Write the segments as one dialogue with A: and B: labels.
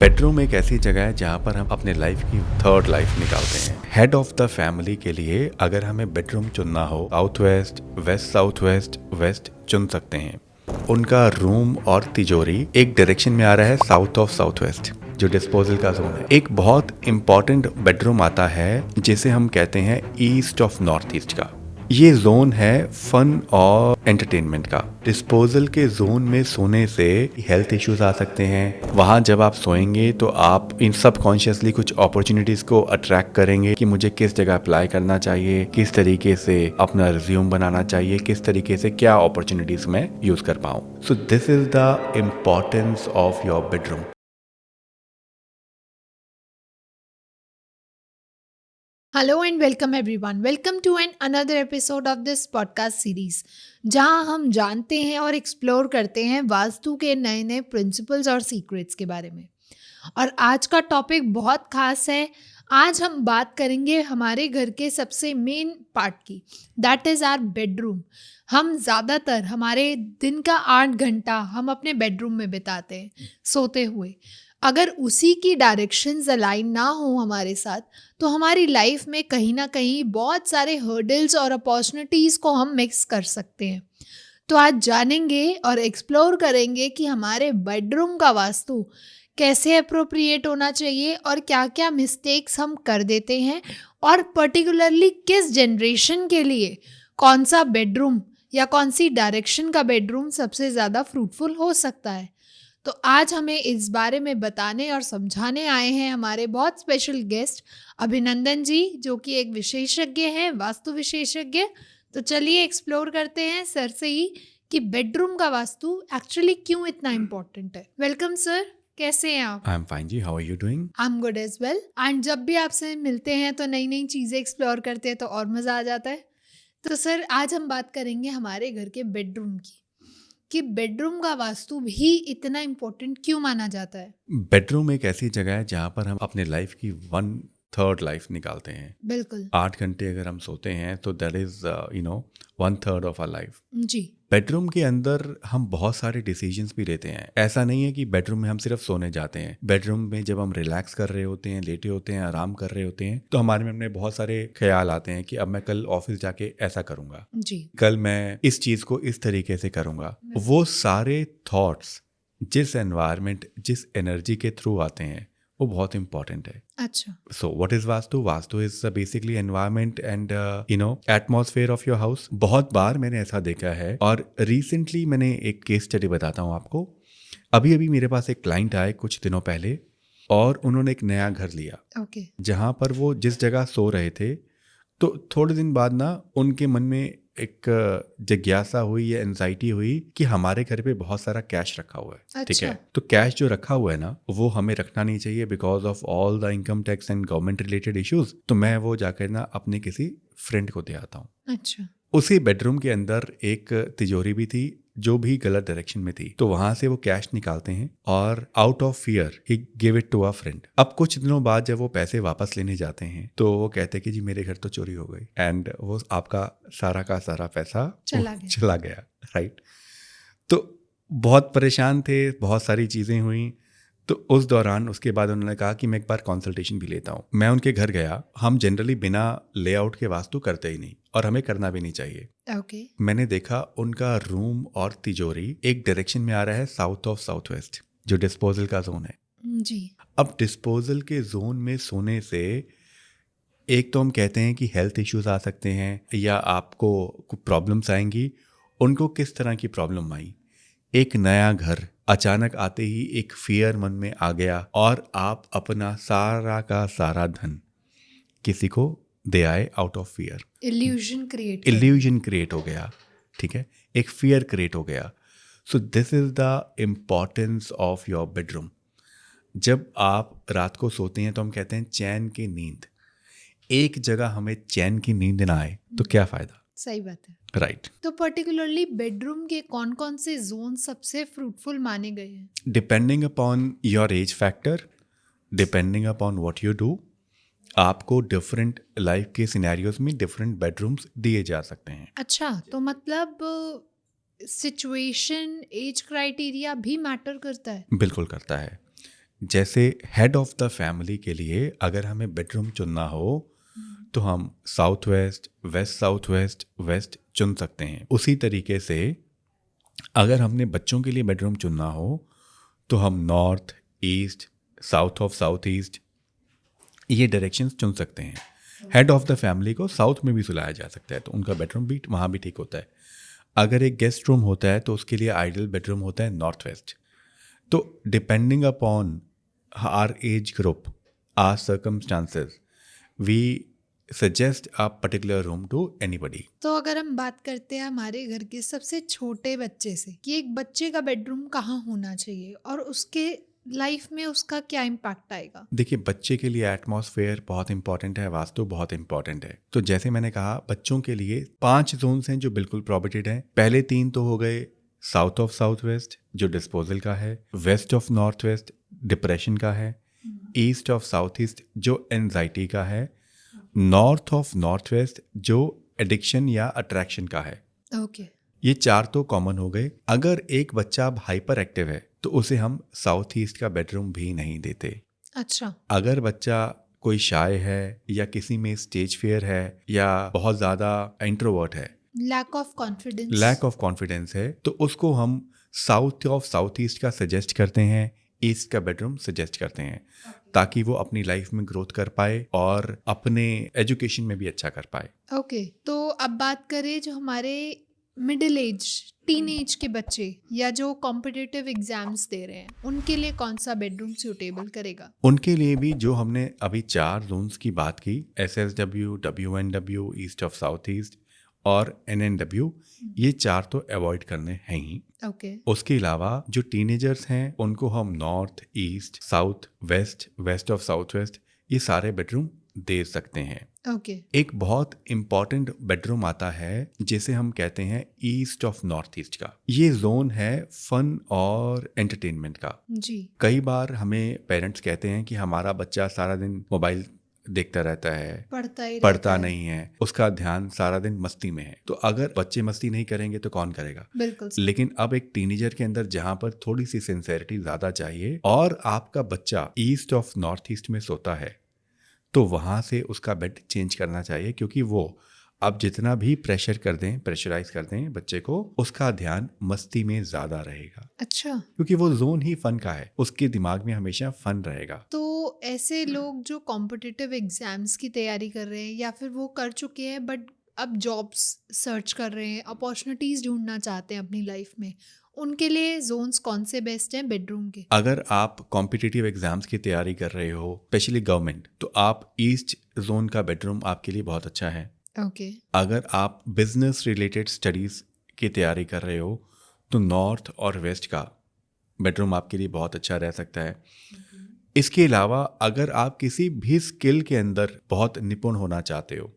A: Bedroom एक ऐसी जगह है जहाँ पर हम अपने लाइफ की थर्ड लाइफ निकालते हैं। हेड ऑफ द फैमिली के लिए अगर हमें बेडरूम चुनना हो, साउथ वेस्ट वेस्ट चुन सकते हैं। उनका रूम और तिजोरी एक डायरेक्शन में आ रहा है, साउथ ऑफ साउथ वेस्ट, जो डिस्पोजल का जोन है। एक बहुत इंपॉर्टेंट बेडरूम आता है जिसे हम कहते हैं ईस्ट ऑफ नॉर्थ ईस्ट का। ये जोन है फन और एंटरटेनमेंट का। डिस्पोजल के जोन में सोने से हेल्थ इश्यूज आ सकते हैं। वहाँ जब आप सोएंगे तो आप इन सबकॉन्शियसली कुछ अपॉर्चुनिटीज को अट्रैक्ट करेंगे कि मुझे किस जगह अप्लाई करना चाहिए, किस तरीके से अपना रिज्यूम बनाना चाहिए, किस तरीके से क्या अपॉर्चुनिटीज मैं यूज कर पाऊँ। So this is the importance of your bedroom.
B: Hello and welcome everyone. Welcome to another episode of this podcast series जहां हम जानते हैं और एक्सप्लोर करते हैं वास्तु के नए नए प्रिंसिपल्स और सीक्रेट्स के बारे में। और आज का टॉपिक बहुत खास है। आज हम बात करेंगे हमारे घर के सबसे मेन पार्ट की, दैट इज़ आवर बेडरूम। हम ज़्यादातर हमारे दिन का 8 घंटा हम अपने बेडरूम में बिताते हैं सोते हुए। अगर उसी की डायरेक्शंस अलाइन ना हो हमारे साथ, तो हमारी लाइफ में कहीं ना कहीं बहुत सारे हर्डल्स और अपॉर्चुनिटीज़ को हम मिक्स कर सकते हैं। तो आज जानेंगे और एक्सप्लोर करेंगे कि हमारे बेडरूम का वास्तु कैसे अप्रोप्रिएट होना चाहिए और क्या क्या मिस्टेक्स हम कर देते हैं, और पर्टिकुलरली किस जनरेशन के लिए कौन सा बेडरूम या कौन सी डायरेक्शन का बेडरूम सबसे ज़्यादा फ्रूटफुल हो सकता है। तो आज हमें इस बारे में बताने और समझाने आए हैं हमारे बहुत स्पेशल गेस्ट अभिनंदन जी, जो कि एक विशेषज्ञ हैं, वास्तु विशेषज्ञ। तो चलिए एक्सप्लोर करते हैं सर से ही कि बेडरूम का वास्तु एक्चुअली क्यों इतना इम्पोर्टेंट है। वेलकम सर, कैसे हैं आप?
A: आई एम फाइन जी, how are you doing?
B: I am good as well. And जब भी आपसे मिलते हैं तो नई नई चीज़ें एक्सप्लोर करते हैं तो और मज़ा आ जाता है। तो सर आज हम बात करेंगे हमारे घर के बेडरूम की, कि बेडरूम का वास्तु भी इतना इम्पोर्टेंट क्यों माना जाता है।
A: बेडरूम एक ऐसी जगह है जहाँ पर हम अपने लाइफ की 1/3 लाइफ निकालते हैं।
B: बिल्कुल
A: 8 घंटे अगर हम सोते हैं तो that is 1/3 of our life.
B: जी।
A: बेडरूम के अंदर हम बहुत सारे डिसीजंस भी लेते हैं। ऐसा नहीं है कि बेडरूम में हम सिर्फ सोने जाते हैं। बेडरूम में जब हम रिलैक्स कर रहे होते हैं, लेटे होते हैं, आराम कर रहे होते हैं, तो हमारे मन में बहुत सारे ख्याल आते हैं कि अब मैं कल ऑफिस जाके ऐसा करूंगा,
B: जी।
A: कल मैं इस चीज को इस तरीके से करूंगा। वो सारे थॉट्स जिस एनवायरनमेंट, जिस एनर्जी के थ्रू आते हैं, वो बहुत इंपॉर्टेंट है।
B: अच्छा।
A: So what is Vastu? Vastu is basically environment and atmosphere of your house. बहुत बार मैंने ऐसा देखा है, और रिसेंटली मैंने एक केस स्टडी बताता हूँ आपको। अभी अभी मेरे पास एक क्लाइंट आए कुछ दिनों पहले, और उन्होंने एक नया घर लिया।
B: ओके।
A: जहाँ पर वो जिस जगह सो रहे थे, तो थोड़े दिन बाद ना उनके मन में एक जिज्ञासा हुई या एंजाइटी हुई कि हमारे घर पे बहुत सारा कैश रखा हुआ है। ठीक है, तो कैश जो रखा हुआ है ना, वो हमें रखना नहीं चाहिए because of all the income tax and government related issues. तो मैं वो जाकर ना अपने किसी फ्रेंड को दे आता हूँ।
B: अच्छा।
A: उसी बेडरूम के अंदर एक तिजोरी भी थी जो भी गलत डायरेक्शन में थी। तो वहां से वो कैश निकालते हैं और आउट ऑफ फियर ही give it to a friend. अब कुछ दिनों बाद जब वो पैसे वापस लेने जाते हैं तो वो कहते हैं कि जी मेरे घर तो चोरी हो गई, एंड वो आपका सारा का सारा पैसा चला गया। राइट। तो बहुत परेशान थे, बहुत सारी चीज़ें हुई। तो उस दौरान उसके बाद उन्होंने कहा कि मैं एक बार कंसल्टेशन भी लेता हूँ। मैं उनके घर गया। हम जनरली बिना लेआउट के वास्तु करते ही नहीं, और हमें करना भी नहीं चाहिए।
B: ओके।
A: मैंने देखा उनका रूम और तिजोरी एक डायरेक्शन में आ रहा है, साउथ ऑफ साउथ वेस्ट, जो डिस्पोजल का जोन है।
B: जी।
A: अब डिस्पोजल के जोन में सोने से एक तो हम कहते हैं कि हेल्थ इश्यूज आ सकते हैं या आपको कुछ प्रॉब्लम्स आएंगी। उनको किस तरह की प्रॉब्लम आई? एक नया घर अचानक आते ही एक फियर मन में आ गया, और आप अपना सारा का सारा धन किसी को दे आए out of fear. Illusion create हो गया। ठीक है, एक फियर क्रिएट हो गया। So this is the importance of your bedroom. जब आप रात को सोते हैं तो हम कहते हैं चैन की नींद। एक जगह हमें चैन की नींद ना आए तो क्या फायदा?
B: सही बात है।
A: राइट।
B: तो पर्टिकुलरली बेडरूम के कौन कौन से जोन सबसे फ्रूटफुल माने गए हैं?
A: Depending upon your age factor, depending upon what you do, आपको डिफरेंट लाइफ के सिनेरियोज में डिफरेंट बेडरूम्स दिए जा सकते हैं।
B: अच्छा, तो मतलब सिचुएशन, एज क्राइटेरिया भी मैटर करता है?
A: बिल्कुल करता है। जैसे हेड ऑफ द फैमिली के लिए अगर हमें बेडरूम चुनना हो तो हम साउथ वेस्ट, वेस्ट चुन सकते हैं। उसी तरीके से अगर हमने बच्चों के लिए बेडरूम चुनना हो तो हम north, east, south of south east ये डायरेक्शंस चुन सकते हैं। हेड ऑफ द फैमिली को साउथ में भी सुलाया जा सकता है तो उनका बेडरूम भी वहाँ भी ठीक होता है। अगर एक गेस्ट रूम होता है तो उसके लिए आइडियल बेडरूम होता है नॉर्थ वेस्ट। तो depending upon our age group, our circumstances, we suggest a particular room to anybody.
B: तो अगर हम बात करते हैं हमारे घर के सबसे छोटे बच्चे से कि एक बच्चे का बेडरूम कहाँ होना चाहिए और उसके लाइफ में उसका क्या इम्पैक्ट आएगा?
A: देखिए, बच्चे के लिए एटमॉस्फेयर बहुत इंपॉर्टेंट है, वास्तु बहुत इंपॉर्टेंट है। तो जैसे मैंने कहा, बच्चों के लिए 5 जोन्स हैं जो बिल्कुल प्रोहिबिटेड हैं। पहले 3 तो हो गए साउथ ऑफ साउथ वेस्ट जो डिस्पोजल का है, west of north west depression का है, ईस्ट ऑफ साउथ ईस्ट जो एंजाइटी का है, नॉर्थ ऑफ नॉर्थ वेस्ट जो एडिक्शन या अट्रैक्शन का है।
B: ओके।
A: ये 4 तो कॉमन हो गए। अगर एक बच्चा अब हाइपर एक्टिव है तो उसे हम साउथ ईस्ट का बेडरूम भी नहीं देते।
B: अच्छा।
A: अगर बच्चा कोई शाय है या किसी में स्टेज फियर है या बहुत ज़्यादा इंट्रोवर्ट है,
B: लैक ऑफ कॉन्फिडेंस
A: है, तो उसको हम साउथ ऑफ साउथ ईस्ट का सजेस्ट करते हैं, ईस्ट का बेडरूम सजेस्ट करते हैं, ताकि वो अपनी लाइफ में ग्रोथ कर पाए और अपने एजुकेशन में भी अच्छा कर पाए।
B: ओके। तो अब बात करें जो हमारे मिडिल एज, टीन एज के बच्चे या जो कॉम्पिटिटिव एग्जाम्स दे रहे हैं, उनके लिए कौन सा बेडरूम सूटेबल करेगा?
A: उनके लिए भी जो हमने अभी 4 जोन्स की बात की, SSW, WNW, east of south east और NNW, ये 4 तो अवॉइड करने हैं ही।
B: ओके।
A: उसके अलावा जो टीनेजर्स हैं उनको हम north, east, south, west, west of south west ये सारे बेडरूम दे सकते हैं।
B: ओके।
A: एक बहुत इम्पॉर्टेंट बेडरूम आता है जिसे हम कहते हैं ईस्ट ऑफ नॉर्थ ईस्ट का। ये जोन है फन और एंटरटेनमेंट का।
B: जी।
A: कई बार हमें पेरेंट्स कहते हैं कि हमारा बच्चा सारा दिन मोबाइल देखता रहता है, पढ़ता नहीं है, उसका ध्यान सारा दिन मस्ती में है। तो अगर बच्चे मस्ती नहीं करेंगे तो कौन करेगा?
B: बिल्कुल।
A: लेकिन अब एक टीनेजर के अंदर जहां पर थोड़ी सी सिंसेरिटी ज्यादा चाहिए और आपका बच्चा ईस्ट ऑफ नॉर्थ ईस्ट में सोता है तो वहां से उसका बेड चेंज करना चाहिए, क्योंकि वो अब जितना भी प्रेशराइज कर दें बच्चे को, उसका ध्यान मस्ती में ज्यादा रहेगा।
B: अच्छा।
A: क्योंकि वो जोन ही फन का है, उसके दिमाग में हमेशा फन रहेगा।
B: तो ऐसे लोग जो कॉम्पिटिटिव एग्जाम्स की तैयारी कर रहे हैं या फिर वो कर चुके हैं बट अब जॉब्स सर्च कर रहे हैं, अपॉर्चुनिटीज ढूंढना चाहते हैं अपनी लाइफ में, उनके लिए जोन्स कौन से बेस्ट हैं बेडरूम के?
A: अगर आप कॉम्पिटिटिव एग्जाम्स की तैयारी कर रहे हो, स्पेशली गवर्नमेंट, तो आप ईस्ट जोन का बेडरूम आपके लिए बहुत अच्छा है।
B: ओके।
A: अगर आप बिजनेस रिलेटेड स्टडीज की तैयारी कर रहे हो तो नॉर्थ और वेस्ट का बेडरूम आपके लिए बहुत अच्छा रह सकता है। इसके अलावा अगर आप किसी भी स्किल के अंदर बहुत निपुण होना चाहते हो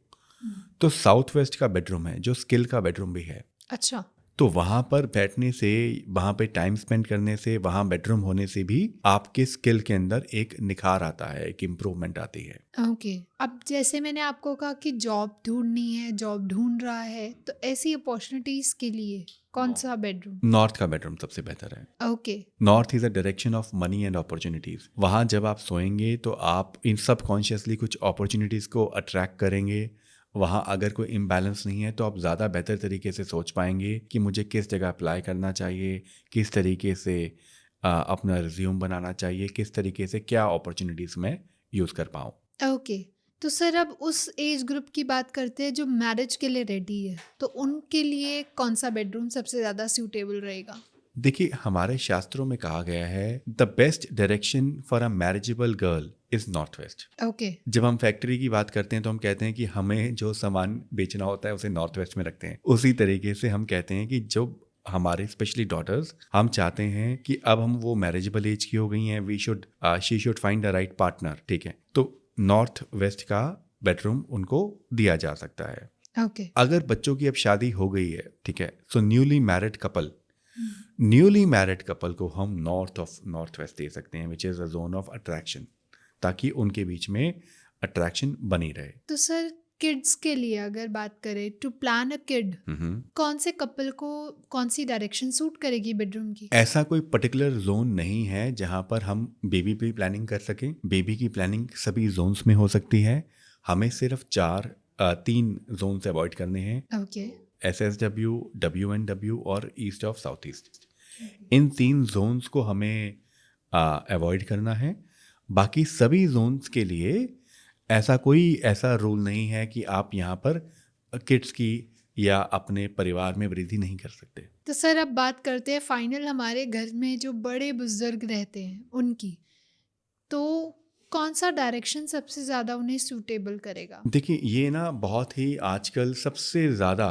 A: तो साउथ वेस्ट का बेडरूम है जो स्किल का बेडरूम भी है।
B: अच्छा।
A: तो वहाँ पर बैठने से, वहाँ पे टाइम स्पेंड करने से, वहाँ बेडरूम होने से भी आपके स्किल के अंदर एक निखार आता है, एक इम्प्रूवमेंट आती है।
B: ओके। अब जैसे मैंने आपको कहा कि जॉब ढूंढनी है, जॉब ढूंढ रहा है, तो ऐसी अपॉर्चुनिटीज के लिए कौन सा बेडरूम?
A: नॉर्थ का बेडरूम सबसे बेहतर है।
B: Okay.
A: North is a direction of money and opportunities. वहाँ जब आप सोएंगे तो आप इन सबकॉन्शियसली कुछ अपॉर्चुनिटीज को अट्रैक्ट करेंगे। वहाँ अगर कोई इम्बैलेंस नहीं है तो आप ज़्यादा बेहतर तरीके से सोच पाएंगे कि मुझे किस जगह अप्लाई करना चाहिए, किस तरीके से अपना रिज्यूम बनाना चाहिए, किस तरीके से क्या अपॉर्चुनिटीज़ मैं यूज़ कर पाऊँ।
B: ओके। तो सर अब उस एज ग्रुप की बात करते हैं जो मैरिज के लिए रेडी है, तो उनके लिए कौन सा बेडरूम सबसे ज़्यादा सूटेबल रहेगा?
A: देखिए, हमारे शास्त्रों में कहा गया है the best direction for a marriageable girl is north west.
B: Okay.
A: जब हम फैक्ट्री की बात करते हैं तो हम कहते हैं कि हमें जो सामान बेचना होता है उसे नॉर्थ वेस्ट में रखते हैं। उसी तरीके से हम कहते हैं कि जो हमारे स्पेशली डॉटर्स, हम चाहते हैं कि अब हम वो मैरिजेबल एज की हो गई हैं, she should find the right partner. ठीक है, तो नॉर्थ वेस्ट का बेडरूम उनको दिया जा सकता है।
B: ओके।
A: अगर बच्चों की अब शादी हो गई है, ठीक है, सो न्यूली मैरिड कपल को हम नॉर्थ ऑफ नॉर्थ वेस्ट दे सकते हैं, which is a zone of attraction, ताकि उनके बीच में अट्रैक्शन बनी रहे।
B: तो सर किड्स के लिए अगर बात करें, टू प्लान अ किड, कौन से कपल को कौन सी डायरेक्शन सूट करेगी बेडरूम की?
A: ऐसा कोई पर्टिकुलर जोन नहीं है जहाँ पर हम बेबी की प्लानिंग कर सकें। बेबी की प्लानिंग सभी जोन्स में हो सकती है। हमें सिर्फ 3 जोन से अवॉइड करने हैं,
B: ओके।
A: SSW, WNW और ईस्ट ऑफ साउथ ईस्ट। इन 3 जोन्स को हमें अवॉइड करना है। बाकी सभी जोन्स के लिए ऐसा रूल नहीं है कि आप यहाँ पर किड्स की या अपने परिवार में वृद्धि नहीं कर सकते।
B: तो सर अब बात करते हैं फाइनल हमारे घर में जो बड़े बुजुर्ग रहते हैं उनकी, तो कौन सा डायरेक्शन सबसे ज़्यादा उन्हें सूटेबल करेगा?
A: देखिए, ये ना बहुत ही आजकल सबसे ज़्यादा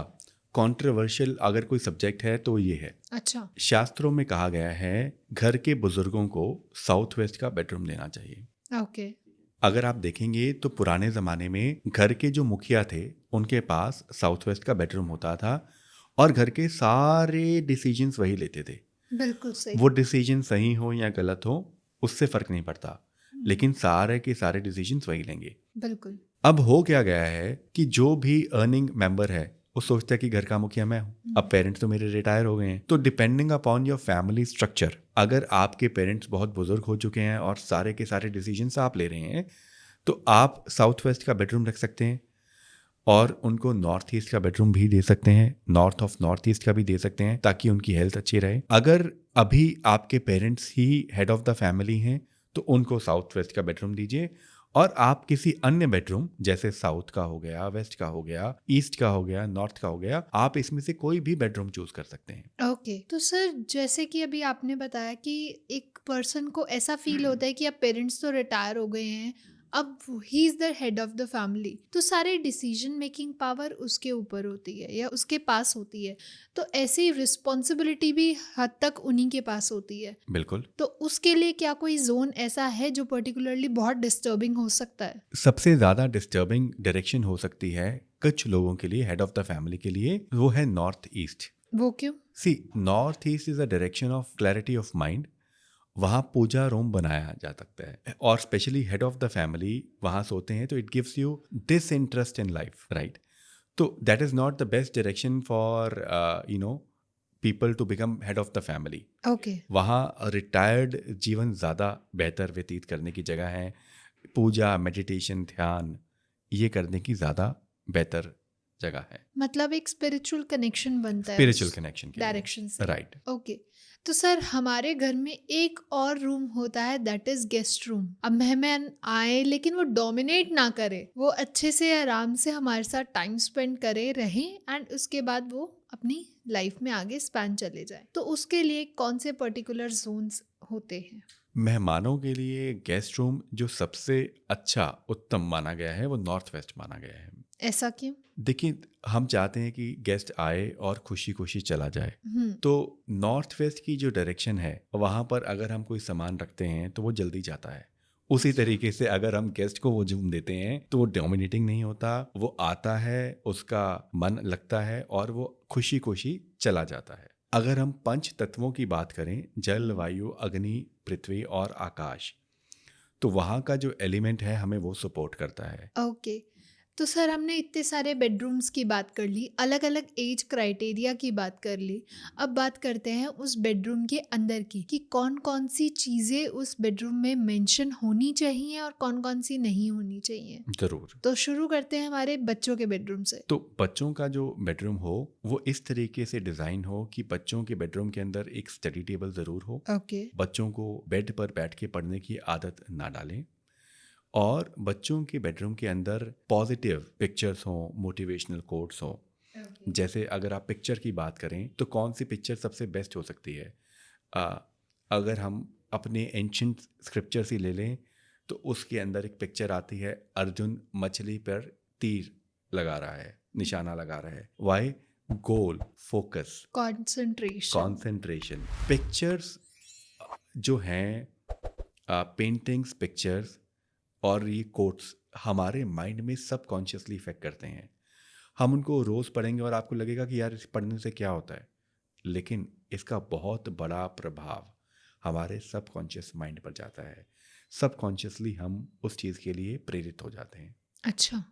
A: कंट्रोवर्शियल अगर कोई सब्जेक्ट है तो ये है।
B: अच्छा।
A: शास्त्रों में कहा गया है घर के बुजुर्गों को साउथ वेस्ट का बेडरूम देना चाहिए।
B: ओके।
A: अगर आप देखेंगे तो पुराने ज़माने में घर के जो मुखिया थे उनके पास साउथ वेस्ट का बेडरूम होता था और घर के सारे डिसीजंस वही लेते थे।
B: बिल्कुल सही।
A: वो डिसीजन सही हो या गलत हो उससे फ़र्क नहीं पड़ता, लेकिन सारे के सारे डिसीजंस वही लेंगे।
B: बिल्कुल।
A: अब हो क्या गया है कि जो भी अर्निंग मेंबर है वो सोचता है कि घर का मुखिया मैं हूँ। अब पेरेंट्स तो मेरे रिटायर हो गए हैं, तो depending upon your family structure, अगर आपके पेरेंट्स बहुत बुजुर्ग हो चुके हैं और सारे के सारे डिसीजंस आप ले रहे हैं, तो आप साउथ वेस्ट का बेडरूम रख सकते हैं और उनको नॉर्थ ईस्ट का बेडरूम भी दे सकते हैं, नॉर्थ ऑफ नॉर्थ ईस्ट का भी दे सकते हैं ताकि उनकी हेल्थ अच्छी रहे। अगर अभी आपके parents he head of the family हैं तो उनको साउथ वेस्ट का बेडरूम दीजिए और आप किसी अन्य बेडरूम जैसे साउथ का हो गया, वेस्ट का हो गया, ईस्ट का हो गया, नॉर्थ का हो गया, आप इसमें से कोई भी बेडरूम चूज कर सकते हैं।
B: ओके। तो सर जैसे कि अभी आपने बताया कि एक पर्सन को ऐसा फील होता है कि अब पेरेंट्स तो रिटायर हो गए हैं, अब he is the head of the family, तो सारे डिसीजन मेकिंग पावर उसके ऊपर होती है या उसके पास होती है, तो ऐसी रिस्पॉन्सिबिलिटी भी हद तक उन्हीं के पास होती है।
A: बिल्कुल।
B: तो उसके लिए क्या कोई जोन ऐसा है जो पर्टिकुलरली बहुत डिस्टर्बिंग हो सकता है?
A: सबसे ज़्यादा डिस्टर्बिंग डायरेक्शन हो सकती है कुछ लोगों के लिए, हेड ऑफ द फैमिली के लिए, वो है नॉर्थ ईस्ट।
B: वो क्यों?
A: See, north east is a direction of clarity of mind. वहाँ पूजा रूम बनाया जा सकता है और specially head of the family वहाँ सोते हैं तो it gives you disinterest in life, right? तो that is not the best direction for people to become head of the family.
B: Okay.
A: वहाँ रिटायर्ड जीवन ज़्यादा बेहतर व्यतीत करने की जगह है। पूजा, मेडिटेशन, ध्यान ये करने की ज़्यादा बेहतर जगह है।
B: मतलब एक स्पिरिचुअल कनेक्शन बनता है
A: स्पिरिचुअल कनेक्शन के
B: डायरेक्शन से।
A: राइट।
B: ओके। तो सर हमारे घर में एक और रूम होता है दैट इज गेस्ट रूम। अब मेहमान आए लेकिन वो डोमिनेट ना करे, वो अच्छे से आराम से हमारे साथ टाइम स्पेंड करे, रहें एंड उसके बाद वो अपनी लाइफ में आगे स्पैन चले जाए, तो उसके लिए कौन से पर्टिकुलर जोन्स होते हैं?
A: मेहमानों के लिए गेस्ट रूम जो सबसे अच्छा उत्तम माना गया है वो नॉर्थ वेस्ट माना गया है।
B: ऐसा क्यों?
A: देखिए, हम चाहते हैं कि गेस्ट आए और खुशी खुशी चला जाए, तो नॉर्थ वेस्ट की जो डायरेक्शन है वहाँ पर अगर हम कोई सामान रखते हैं तो वो जल्दी जाता है। उसी तरीके से अगर हम गेस्ट को वो रूम देते हैं तो वो डोमिनेटिंग नहीं होता, वो आता है, उसका मन लगता है और वो खुशी खुशी चला जाता है। अगर हम पंच तत्वों की बात करें, जल, वायु, अग्नि, पृथ्वी और आकाश, तो वहाँ का जो एलिमेंट है हमें वो सपोर्ट करता है।
B: ओके। तो सर हमने इतने सारे बेडरूम्स की बात कर ली, अलग अलग एज क्राइटेरिया की बात कर ली, अब बात करते हैं उस बेडरूम के अंदर की कि कौन कौन सी चीज़ें उस बेडरूम में मेंशन होनी चाहिए और कौन कौन सी नहीं होनी चाहिए।
A: जरूर।
B: तो शुरू करते हैं हमारे बच्चों के बेडरूम से।
A: तो बच्चों का जो बेडरूम हो वो इस तरीके से डिज़ाइन हो कि बच्चों के बेडरूम के अंदर एक स्टडी टेबल ज़रूर हो।
B: ओके।
A: बच्चों को बेड पर बैठ के पढ़ने की आदत ना डालें और बच्चों के बेडरूम के अंदर पॉजिटिव पिक्चर्स हों, मोटिवेशनल कोट्स हों। जैसे अगर आप पिक्चर की बात करें तो कौन सी पिक्चर सबसे बेस्ट हो सकती है? अगर हम अपने एंशिएंट स्क्रिप्चर्स ही ले लें तो उसके अंदर एक पिक्चर आती है, अर्जुन मछली पर तीर लगा रहा है, निशाना लगा रहा है। वाई? गोल, फोकस, कॉन्सेंट्रेशन। पिक्चर्स जो हैं, पेंटिंग्स, पिक्चर्स और ये कोट्स हमारे माइंड में सबकॉन्शियसली इफेक्ट करते हैं। हम उनको रोज़ पढ़ेंगे और आपको लगेगा कि यार इस पढ़ने से क्या होता है, लेकिन इसका बहुत बड़ा प्रभाव हमारे सबकॉन्शियस माइंड पर जाता है। सबकॉन्शियसली हम उस चीज़ के लिए प्रेरित हो जाते हैं।
B: अच्छा।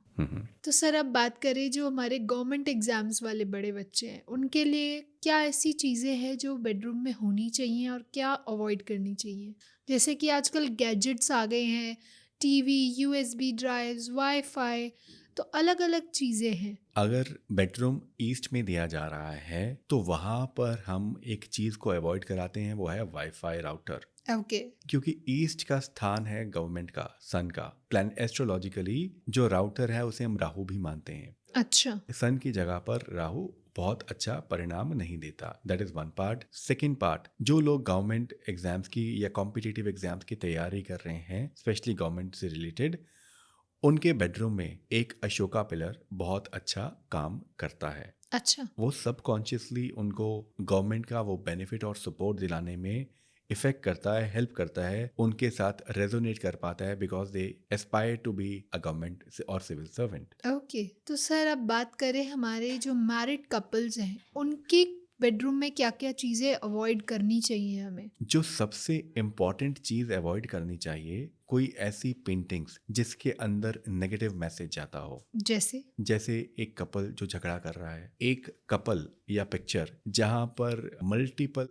B: तो सर अब बात करें जो हमारे गवर्नमेंट एग्जाम्स वाले बड़े बच्चे हैं उनके लिए क्या ऐसी चीज़ें हैं जो बेडरूम में होनी चाहिए और क्या अवॉइड करनी चाहिए? जैसे कि आजकल गैजेट्स आ गए हैं, टीवी, यूएसबी ड्राइव्स, वाईफाई, तो अलग अलग चीज़ें हैं।
A: अगर बेडरूम ईस्ट में दिया जा रहा है तो वहाँ पर हम एक चीज़ को अवॉइड कराते हैं, वो है वाईफाई राउटर।
B: ओके।
A: क्योंकि ईस्ट का स्थान है गवर्नमेंट का, सन का। प्लान एस्ट्रोलॉजिकली जो राउटर है उसे हम राहु भी मानते हैं।
B: अच्छा।
A: सन की जगह पर राहु बहुत अच्छा परिणाम नहीं देता। That is one part. Second part, जो लोग गवर्नमेंट एग्जाम्स की या कॉम्पिटिटिव एग्जाम्स की तैयारी कर रहे हैं, स्पेशली गवर्नमेंट से रिलेटेड, उनके बेडरूम में एक अशोका पिलर बहुत अच्छा काम करता है।
B: अच्छा।
A: वो सबकॉन्शियसली उनको गवर्नमेंट का वो बेनिफिट और सपोर्ट दिलाने में इफेक्ट करता है, हेल्प करता है, उनके साथ रेजोनेट कर पाता है, because they aspire to be a government और सिविल सर्वेंट।
B: ओके, तो सर अब बात करें हमारे जो मैरिड कपल्स हैं उनकी बेडरूम में क्या क्या चीज़ें अवॉइड करनी चाहिए हमें?
A: जो सबसे इम्पॉर्टेंट चीज़ अवॉइड करनी चाहिए, कोई ऐसी पेंटिंग्स जिसके अंदर नेगेटिव मैसेज जाता हो।
B: जैसे
A: एक कपल जो झगड़ा कर रहा है, एक कपल या पिक्चर जहाँ पर मल्टीपल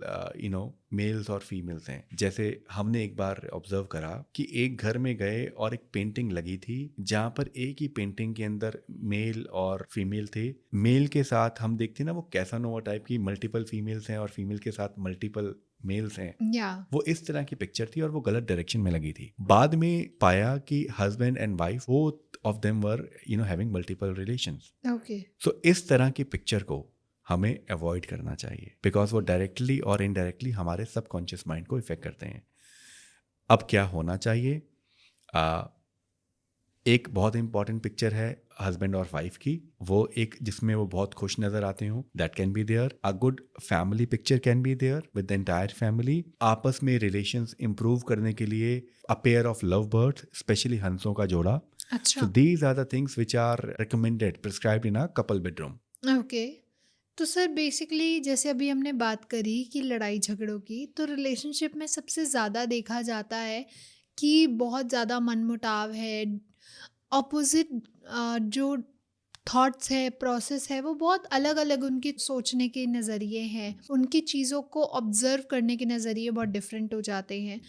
A: मेल्स और फीमेल्स हैं। जैसे हमने एक बार ऑब्जर्व करा कि एक घर में गए और एक पेंटिंग लगी थी जहाँ पर एक ही पेंटिंग के अंदर मेल और फीमेल थे। मेल के साथ हम देखते ना, वो कैसानोवा टाइप की मल्टीपल फीमेल्स हैं और फीमेल के साथ मल्टीपल मेल्स हैं।
B: या
A: वो इस तरह की पिक्चर थी और वो गलत डायरेक्शन में लगी थी। बाद में पाया कि husband and wife both of them were having multiple relations.
B: Okay.
A: So इस तरह की पिक्चर को हमें अवॉइड करना चाहिए, बिकॉज वो डायरेक्टली और इनडायरेक्टली हमारे सबकॉन्शियस माइंड को इफेक्ट करते हैं। अब क्या होना चाहिए? एक बहुत इंपॉर्टेंट पिक्चर है हस्बैंड और वाइफ की, वो एक जिसमें वो बहुत खुश नजर आते हो, that can be there. A good family picture can be there with the entire family. आपस में रिलेशंस इंप्रूव करने के लिए a pair of love birds, specially हंसों का जोड़ा।
B: अच्छा।
A: So these are the things which are recommended, prescribed in a couple bedroom.
B: Okay, तो सर बेसिकली जैसे अभी हमने बात करी कि लड़ाई झगड़ों की, तो रिलेशनशिप में सबसे ज़्यादा देखा जाता है कि बहुत ज़्यादा मनमुटाव है, ऑपोजिट जो थॉट्स है, प्रोसेस है, वो बहुत अलग अलग, उनके सोचने के नज़रिए हैं, उनकी चीज़ों को ऑब्जर्व करने के नज़रिए बहुत डिफरेंट हो जाते हैं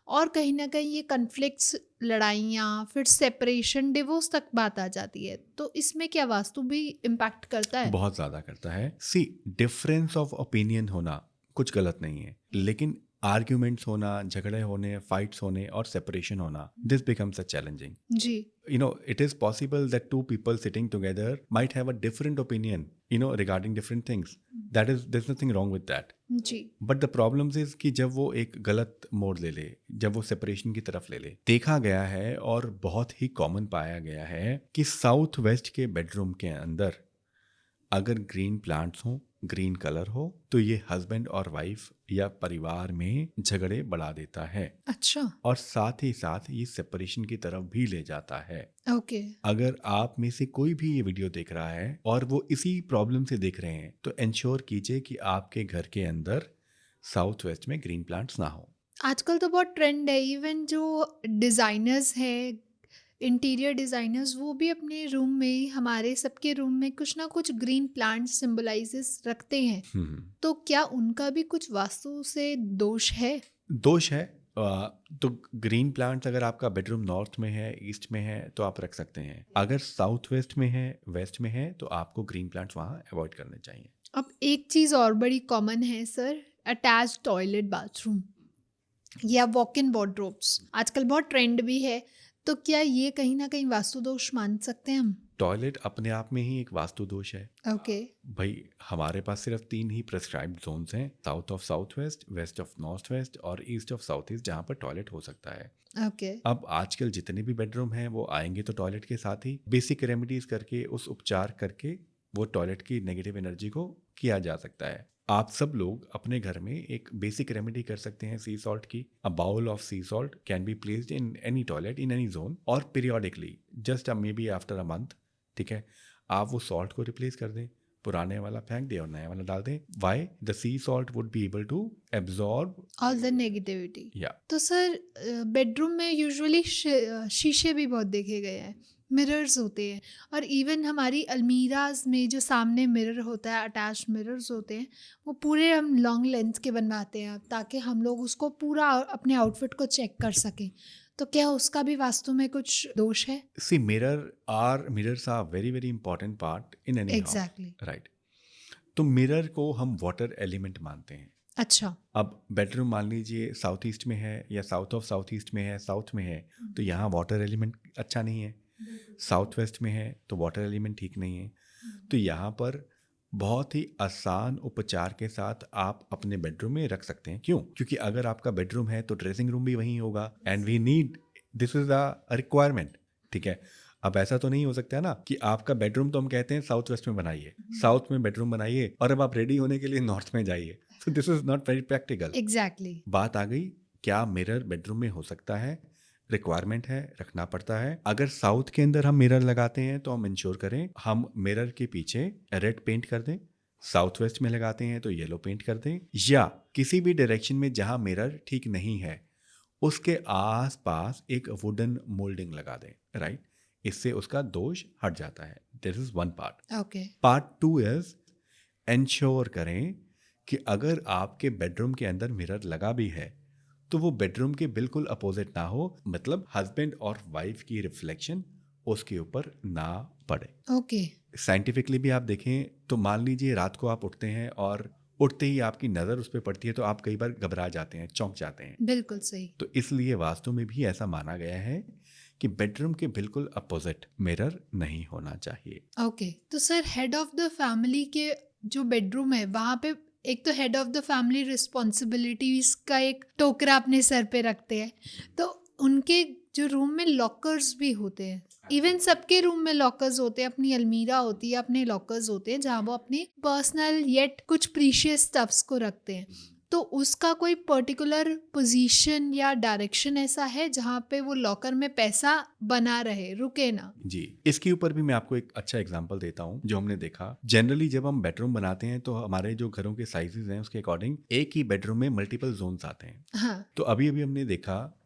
B: और कहीं ना कहीं ये कन्फ्लिक्ट्स, लड़ाइयाँ, फिर सेपरेशन, डिवोर्स तक बात आ जाती है। तो इसमें क्या वास्तु भी इम्पैक्ट करता है?
A: बहुत ज्यादा करता है। सी, डिफरेंस ऑफ ओपिनियन होना कुछ गलत नहीं है, लेकिन आर्ग्यूमेंट्स होना, झगड़े होने, फाइट्स होने और सेपरेशन होना, दिस बिकम्स अ चैलेंजिंग।
B: जी।
A: It is possible that two people sitting together might have a different opinion, regarding different things. There's nothing wrong with that.
B: जी।
A: बट द प्रॉब्लम इज कि जब वो एक गलत मोड़ ले ले, जब वो सेपरेशन की तरफ ले ले, देखा गया है और बहुत ही कॉमन पाया गया है कि साउथ वेस्ट के बेडरूम के अंदर अगर ग्रीन प्लांट्स हो, ग्रीन कलर हो, तो ये हस्बैंड और वाइफ या परिवार में झगड़े बढ़ा देता है।
B: अच्छा।
A: और साथ ही साथ ये सेपरेशन की तरफ भी ले जाता है।
B: ओके।
A: अगर आप में से कोई भी ये वीडियो देख रहा है और वो इसी प्रॉब्लम से देख रहे हैं, तो इंश्योर कीजिए कि आपके घर के अंदर साउथ वेस्ट में ग्रीन प्लांट्स ना हो।
B: आजकल तो बहुत ट्रेंड है, इवन जो डिज़ाइनर्स हैं, इंटीरियर डिज़ाइनर्स, वो भी अपने रूम में, हमारे सबके रूम में कुछ ना कुछ ग्रीन प्लांट सिंबलाइजेस रखते हैं। तो क्या उनका भी कुछ वास्तु से दोष है?
A: दोष है। तो ग्रीन प्लांट्स अगर आपका बेडरूम नॉर्थ में है, ईस्ट में है, तो आप रख सकते हैं। अगर साउथ वेस्ट में है, वेस्ट में है, तो आपको ग्रीन प्लांट्स वहाँ अवॉइड करने चाहिए।
B: अब एक चीज़ और बड़ी कॉमन है सर, अटैच टॉयलेट बाथरूम या वॉक इन वार्डरोब्स, आजकल बहुत ट्रेंड भी है। तो क्या ये कहीं ना कहीं वास्तु दोष मान सकते हैं हम?
A: टॉयलेट अपने आप में ही एक वास्तु दोष है।
B: ओके।
A: भाई, हमारे पास सिर्फ 3 ही प्रेस्क्राइब्ड जोन्स हैं, south of south west, west of north west और ईस्ट ऑफ साउथ ईस्ट, जहाँ पर टॉयलेट हो सकता है।
B: ओके।
A: अब आजकल जितने भी बेडरूम हैं वो आएंगे तो टॉयलेट के साथ ही बेसिक रेमेडीज करके, उस उपचार करके वो टॉयलेट की नेगेटिव एनर्जी को किया जा सकता है। आप सब लोग अपने घर में एक बेसिक रेमेडी कर सकते हैं सी सॉल्ट की। A bowl of sea salt can be placed in any toilet in any zone और periodically, just maybe after a month, ठीक है, आप वो सॉल्ट को रिप्लेस कर दें, पुराने वाला फेंक दें और नया वाला डाल दें। Why? The sea salt would be able to absorb
B: all the negativity.
A: Yeah.
B: तो सर बेडरूम में यूजुअली शीशे भी बहुत देखे गए हैं, मिरर्स होते हैं और इवन हमारी अलमीराज में जो सामने मिरर होता है, अटैच मिरर्स होते हैं, वो पूरे हम लॉन्ग लेंथ के बनवाते हैं ताकि हम लोग उसको पूरा अपने आउटफिट को चेक कर सकें। तो क्या उसका भी वास्तु में कुछ दोष है?
A: See mirrors are very very important part in any house,
B: exactly.
A: Right. तो मिरर को हम वाटर एलिमेंट मानते हैं।
B: अच्छा।
A: अब बेडरूम मान लीजिए साउथ ईस्ट में है या साउथ ऑफ साउथ ईस्ट में है, साउथ में है, तो यहाँ वाटर एलिमेंट अच्छा नहीं है। साउथ वेस्ट में है तो वाटर एलिमेंट ठीक नहीं है। तो यहाँ पर बहुत ही आसान उपचार के साथ आप अपने बेडरूम में रख सकते हैं। क्यों? क्योंकि अगर आपका बेडरूम है तो ड्रेसिंग रूम भी वहीं होगा, and we need, this is a requirement, ठीक है। अब ऐसा तो नहीं हो सकता है ना कि आपका बेडरूम तो हम कहते हैं साउथ वेस्ट में बनाइए, साउथ में बेडरूम बनाइए और अब आप रेडी होने के लिए नॉर्थ में जाइए। So this is not very practical.
B: Exactly.
A: बात आ गई, क्या मिरर बेडरूम में हो सकता है? रिक्वायरमेंट है, रखना पड़ता है। अगर साउथ के अंदर हम मिरर लगाते हैं तो हम इंश्योर करें हम मिरर के पीछे रेड पेंट कर दें। साउथ वेस्ट में लगाते हैं तो येलो पेंट कर दें, या किसी भी डायरेक्शन में जहां मिरर ठीक नहीं है उसके आसपास एक वुडन मोल्डिंग लगा दें, राइट। इससे उसका दोष हट जाता है। This is one part.
B: Okay.
A: Part 2 is ensure करें कि अगर आपके बेडरूम के अंदर मिरर लगा भी है तो वो बेडरूम के बिल्कुल अपोजिट ना हो, मतलब हस्बैंड और वाइफ की रिफ्लेक्शन उसके ऊपर ना पड़े।
B: ओके।
A: साइंटिफिकली भी आप देखें तो मान लीजिए रात को आप उठते हैं और उठते ही आपकी नज़र उस पर पड़ती है तो आप कई बार घबरा जाते हैं, चौंक जाते हैं।
B: बिल्कुल सही।
A: तो इसलिए वास्तु में भी ऐसा माना गया है कि बेडरूम के बिल्कुल अपोजिट मिरर नहीं होना चाहिए।
B: ओके। तो sir head of the family के जो बेडरूम है वहाँ पे एक तो head of the family responsibilities का एक टोकरा अपने सर पे रखते हैं, तो उनके जो रूम में लॉकर्स भी होते हैं, इवन सबके रूम में लॉकर्स होते हैं, अपनी अलमीरा होती है, अपने लॉकर्स होते हैं जहाँ वो अपने पर्सनल येट कुछ प्रीशियस स्टफ्स को रखते हैं। तो उसका कोई पर्टिकुलर पोजीशन या डायरेक्शन ऐसा है जहाँ पे वो लॉकर में पैसा बना रहे, रुके ना?
A: जी, इसके ऊपर भी मैं आपको एक अच्छा एग्जांपल देता हूँ जो हमने देखा। जनरली जब हम बेडरूम बनाते हैं तो हमारे जो घरों के साइजेस हैं उसके अकॉर्डिंग एक ही बेडरूम में मल्टीपल जोन्स आते हैं।
B: हाँ।
A: तो अभी अभी हमने देखा,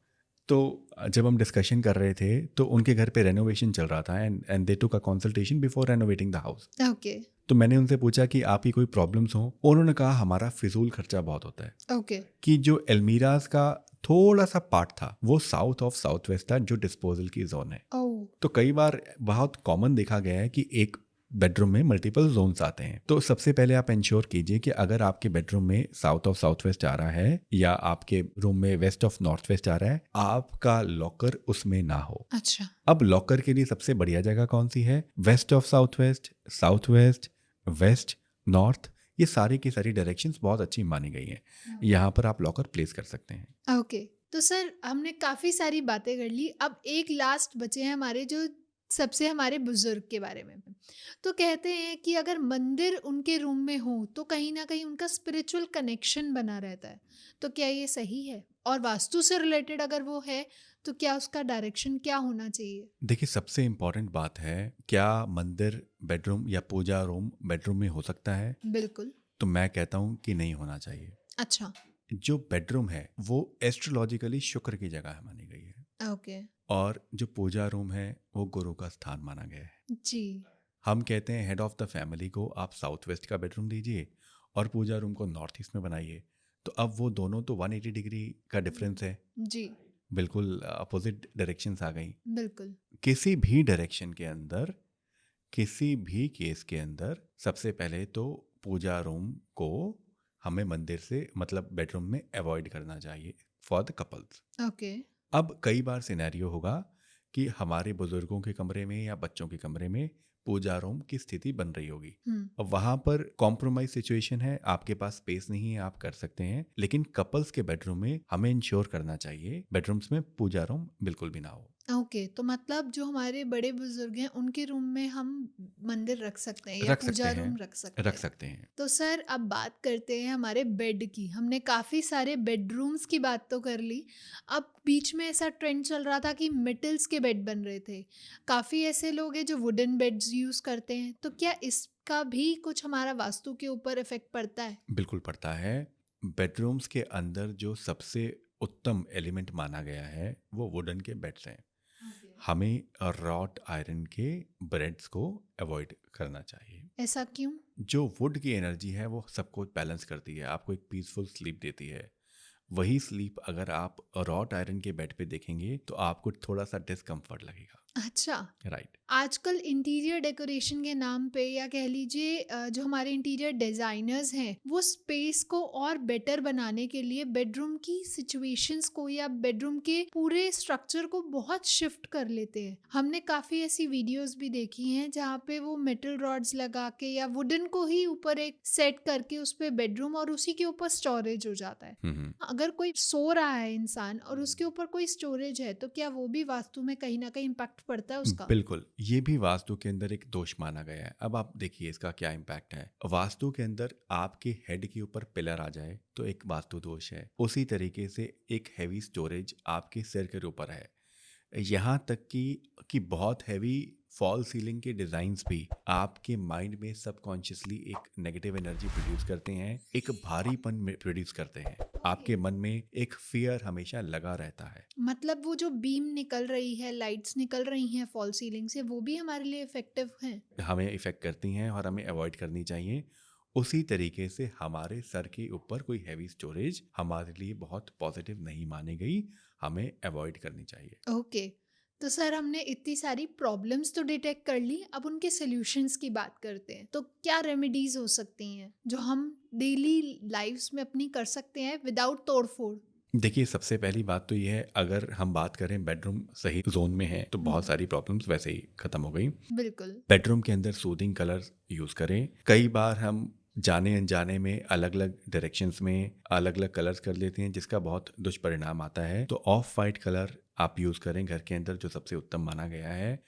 A: तो जब हम डिस्कशन कर रहे थे तो उनके घर पे रेनोवेशन चल रहा था and they took a consultation before renovating the house.
B: Okay.
A: तो मैंने उनसे पूछा कि आप ही कोई प्रॉब्लम्स हो? उन्होंने कहा हमारा फिजूल खर्चा बहुत होता है।
B: ओके।
A: कि जो अलमीराज का थोड़ा सा पार्ट था वो साउथ ऑफ साउथ वेस्ट था जो डिस्पोजल की जोन है।
B: ओह।
A: तो कई बार बहुत कॉमन देखा गया है कि एक बेडरूम में मल्टीपल जोन्स आते हैं। तो सबसे पहले आप इंश्योर कीजिए कि अगर आपके बेडरूम में साउथ ऑफ साउथ वेस्ट आ रहा है या आपके रूम में वेस्ट ऑफ नॉर्थ वेस्ट आ रहा है, आपका लॉकर उसमें ना हो।
B: अच्छा।
A: अब लॉकर के लिए सबसे बढ़िया जगह कौन सी है? West of south west, west, north, ये सारी की सारी डायरेक्शंस बहुत अच्छी मानी गई हैं। यहाँ पर आप लॉकर प्लेस कर सकते हैं।
B: ओके। तो सर हमने काफ़ी सारी बातें कर ली, अब एक लास्ट बचे हैं हमारे जो सबसे हमारे बुजुर्ग के बारे में। तो कहते हैं कि अगर मंदिर उनके रूम में हो तो कहीं ना कहीं उनका स्पिरिचुअल कनेक्शन बना रहता है, तो क्या ये सही है? और वास्तु से रिलेटेड अगर वो है तो क्या उसका डायरेक्शन क्या होना चाहिए?
A: देखिए, सबसे इम्पोर्टेंट बात है, क्या मंदिर बेडरूम या पूजा रूम बेडरूम में हो सकता है?
B: बिल्कुल।
A: तो मैं कहता हूँ कि नहीं होना चाहिए।
B: अच्छा।
A: जो बेडरूम है वो एस्ट्रोलॉजिकली शुक्र की जगह मानी गई है,
B: ओके।
A: और जो पूजा रूम है वो गुरु का स्थान माना गया है।
B: जी।
A: हम कहते हैं हेड ऑफ द फैमिली को आप साउथ वेस्ट का बेडरूम दीजिए और पूजा रूम को नॉर्थ ईस्ट में बनाइए। तो अब वो दोनों तो 180 डिग्री का डिफरेंस है,
B: जी।
A: बिल्कुल अपोजिट डायरेक्शंस आ गई।
B: बिल्कुल।
A: किसी भी डायरेक्शन के अंदर, किसी भी केस के अंदर, सबसे पहले तो पूजा रूम को हमें मंदिर से, मतलब बेडरूम में, अवॉइड करना चाहिए फॉर द कपल्स।
B: ओके।
A: अब कई बार सिनेरियो होगा कि हमारे बुजुर्गों के कमरे में या बच्चों के कमरे में पूजा रूम की स्थिति बन रही होगी। अब वहां पर कॉम्प्रोमाइज सिचुएशन है, आपके पास स्पेस नहीं है, आप कर सकते हैं, लेकिन कपल्स के बेडरूम में हमें इंश्योर करना चाहिए बेडरूम्स में पूजा रूम बिल्कुल भी ना हो।
B: ओके। तो मतलब जो हमारे बड़े बुजुर्ग हैं उनके रूम में हम मंदिर रख सकते हैं या
A: रख सकते
B: पूजा
A: हैं,
B: रूम रख सकते
A: रख
B: हैं।
A: सकते हैं।
B: तो सर अब बात करते हैं हमारे बेड की। हमने काफ़ी सारे बेडरूम्स की बात तो कर ली, अब बीच में ऐसा ट्रेंड चल रहा था कि मेटल्स के बेड बन रहे थे। काफ़ी ऐसे लोग हैं जो वुडन बेड्स यूज़ करते हैं, तो क्या इसका भी कुछ हमारा वास्तु के ऊपर इफेक्ट पड़ता है?
A: बिल्कुल पड़ता है। बेडरूम्स के अंदर जो सबसे उत्तम एलिमेंट माना गया है वो वुडन के बेड्स हैं। हमें रॉट आयरन के ब्रेड्स को अवॉइड करना चाहिए।
B: ऐसा क्यों?
A: जो वुड की एनर्जी है वो सबको बैलेंस करती है, आपको एक पीसफुल स्लीप देती है। वही स्लीप अगर आप रॉट आयरन के बेड पे देखेंगे तो आपको थोड़ा सा डिस्कम्फर्ट लगेगा।
B: अच्छा,
A: राइट।
B: आजकल इंटीरियर डेकोरेशन के नाम पे या कह लीजिए जो हमारे इंटीरियर डिजाइनर्स हैं वो स्पेस को और बेटर बनाने के लिए बेडरूम की सिचुएशंस को या बेडरूम के पूरे स्ट्रक्चर को बहुत शिफ्ट कर लेते हैं। हमने काफी ऐसी वीडियोस भी देखी हैं जहाँ पे वो मेटल रॉड्स लगा के या वुडन को ही ऊपर एक सेट करके उस पे बेडरूम और उसी के ऊपर स्टोरेज हो जाता है। अगर कोई सो रहा है इंसान और उसके ऊपर कोई स्टोरेज है तो क्या वो भी वास्तु में कहीं ना कहीं इम्पैक्ट पड़ता है उसका?
A: बिल्कुल, ये भी वास्तु के अंदर एक दोष माना गया है। अब आप देखिए इसका क्या इम्पैक्ट है। वास्तु के अंदर आपके हेड के ऊपर पिलर आ जाए तो एक वास्तु दोष है। उसी तरीके से एक हैवी स्टोरेज आपके सिर के ऊपर है। यहाँ तक कि बहुत हैवी फॉल सीलिंग के डिजाइन्स भी आपके माइंड में सबकॉन्शियसली एक नेगेटिव एनर्जी प्रोड्यूस करते हैं, एक भारीपन प्रोड्यूस करते हैं। आपके मन में एक फियर हमेशा लगा रहता है।
B: मतलब वो जो बीम निकल रही है, लाइट्स निकल रही हैं फॉल सीलिंग से, वो भी हमारे लिए इफेक्टिव हैं?
A: हमें इफेक्ट करती हैं और हमें अवॉइड करनी चाहिए। उसी तरीके से हमारे सर के ऊपर कोई हैवी स्टोरेज हमारे लिए बहुत पॉजिटिव नहीं मानी गई, हमें अवॉइड करनी चाहिए।
B: ओके, तो सर हमने इतनी सारी प्रॉब्लम्स तो डिटेक्ट कर ली, अब उनके सॉल्यूशंस की बात करते हैं। तो क्या रेमेडीज हो सकती हैं जो हम डेली लाइफ्स में अपनी कर सकते हैं विदाउट तोड़फोड़?
A: देखिए, सबसे पहली बात तो ये है, अगर हम बात करें बेडरूम सही जोन में है तो बहुत सारी प्रॉब्लम्स वैसे ही खत्म हो गई।
B: बिल्कुल।
A: बेडरूम के अंदर सूदिंग कलर्स यूज करें। कई बार हम जाने अनजाने में अलग अलग डायरेक्शंस में अलग अलग कलर्स कर लेते हैं जिसका बहुत दुष्परिणाम आता है। तो ऑफ वाइट कलर आप यूज करें घर के अंदर, जो सबसे उत्तम माना गया है।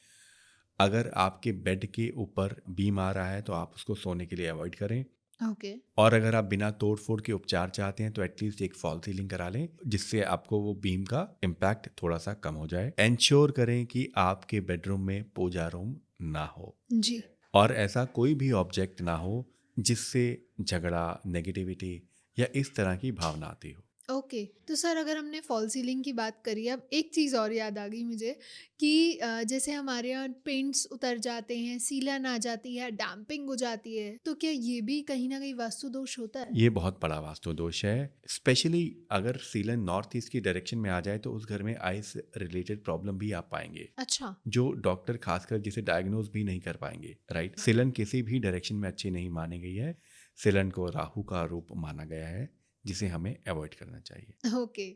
A: अगर आपके बेड के ऊपर बीम आ रहा है तो आप उसको सोने के लिए अवॉइड करें।
B: ओके।
A: और अगर आप बिना तोड़ फोड़ के उपचार चाहते हैं तो एटलीस्ट एक फॉल सीलिंग करा लें जिससे आपको वो बीम का इम्पैक्ट थोड़ा सा कम हो जाए। एंश्योर करें कि आपके बेडरूम में पूजा रूम ना हो
B: जी।
A: और ऐसा कोई भी ऑब्जेक्ट ना हो जिससे झगड़ा, नेगेटिविटी या इस तरह की भावना आती हो।
B: ओके, तो सर अगर हमने फॉल सीलिंग की बात करी, अब एक चीज़ और याद आ गई मुझे कि जैसे हमारे यहाँ पेंट्स उतर जाते हैं, सीलन आ जाती है, डैम्पिंग हो जाती है, तो क्या ये भी कहीं ना कहीं वास्तु दोष होता है?
A: ये बहुत बड़ा वास्तु दोष है। स्पेशली अगर सीलन नॉर्थ ईस्ट की डायरेक्शन में आ जाए तो उस घर में आइस रिलेटेड प्रॉब्लम भी आप पाएंगे।
B: अच्छा।
A: जो डॉक्टर खासकर जिसे डायग्नोज भी नहीं कर पाएंगे। राइट। सीलन किसी भी डायरेक्शन में अच्छी नहीं मानी गई है। सीलन को राहु का रूप माना गया है जिसे हमें अवॉइड करना चाहिए।
B: ओके,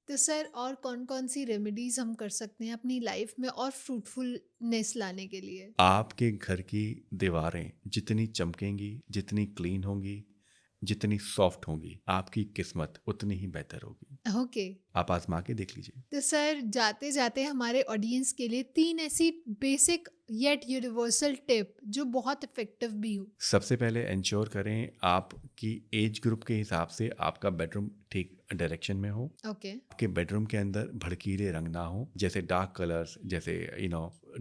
B: तो सर और कौन कौन सी रेमेडीज हम कर सकते हैं अपनी लाइफ में और फ्रूटफुलनेस लाने के लिए?
A: आपके घर की दीवारें जितनी चमकेंगी, जितनी क्लीन होंगी, जितनी सॉफ्ट होंगी, आपकी किस्मत उतनी ही बेहतर होगी।
B: ओके।
A: आप आजमा के देख लीजिए।
B: तो सर जाते जाते हमारे ऑडियंस के लिए 3 ऐसी बेसिक येट यूनिवर्सल टिप जो बहुत इफेक्टिव भी हो।
A: सबसे पहले इंश्योर करें आपकी एज ग्रुप के हिसाब से आपका बेडरूम ठीक डायरेक्शन में हो।
B: ओके।
A: आपके बेडरूम के अंदर भड़कीले रंग ना हो, जैसे डार्क कलर्स, जैसे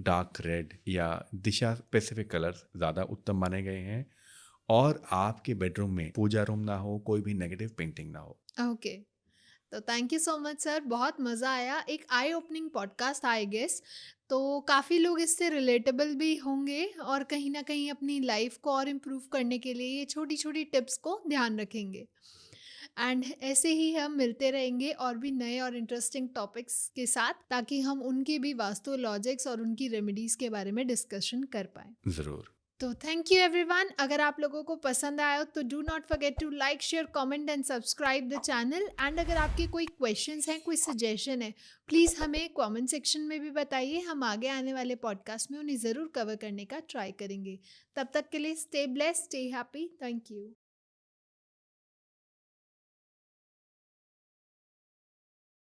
A: डार्क रेड या दिशा स्पेसिफिक कलर्स ज़्यादा उत्तम माने गए हैं। और आपके बेडरूम में पूजा रूम ना हो, कोई भी नेगेटिव पेंटिंग ना हो।
B: ओके, तो thank you so much sir, बहुत मज़ा आया। एक आई ओपनिंग पॉडकास्ट आई गेस, तो काफ़ी लोग इससे रिलेटेबल भी होंगे और कहीं ना कहीं अपनी लाइफ को और इम्प्रूव करने के लिए ये छोटी छोटी टिप्स को ध्यान रखेंगे। एंड ऐसे ही हम मिलते रहेंगे और भी नए और इंटरेस्टिंग टॉपिक्स के साथ, ताकि हम उनकी भी वास्तु लॉजिक्स और उनकी रेमेडीज़ के बारे में डिस्कशन कर पाएँ।
A: ज़रूर।
B: तो थैंक यू एवरीवन। अगर आप लोगों को पसंद आया तो do not forget to like, share, comment and subscribe the channel. And अगर आपके कोई क्वेश्चंस हैं, कोई सजेशन है, प्लीज़ हमें कमेंट सेक्शन में भी बताइए। हम आगे आने वाले पॉडकास्ट में उन्हें ज़रूर कवर करने का ट्राई करेंगे। तब तक के लिए stay blessed, stay happy. Thank you.